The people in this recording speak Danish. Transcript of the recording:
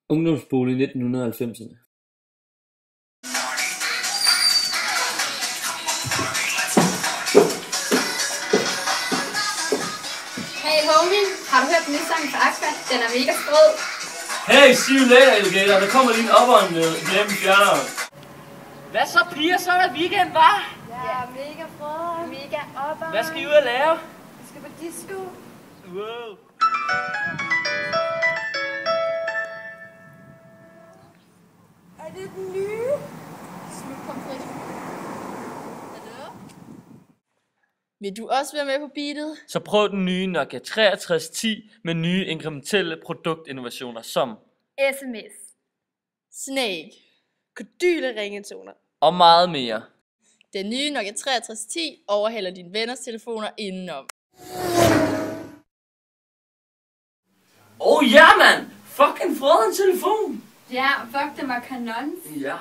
Ungdomsbolig 1990'erne. Hey homie, har du hørt den nye sang fra Aqua? Den er mega sprød. Hey, see you later, alligator. Der kommer lige en opperen hjemme i fjerneren. Hvad så, piger? Så er der weekend, hva'? Ja, mega frød. Mega opper. Hvad skal I ud at lave? Vi skal på disco. Wow. Er det den nye? Slut pomfrit. Hallo? Vil du også være med på beatet? Så prøv den nye Nokia 6310 med nye inkrementelle produktinnovationer som SMS. Snake. Kodyle ringetoner. og meget mere. Den nye Nokia 6310 overhælder dine venners telefoner indenom. Oh ja, mand! Fucking frød en telefon! Ja, fuck, det var kanon. Ja.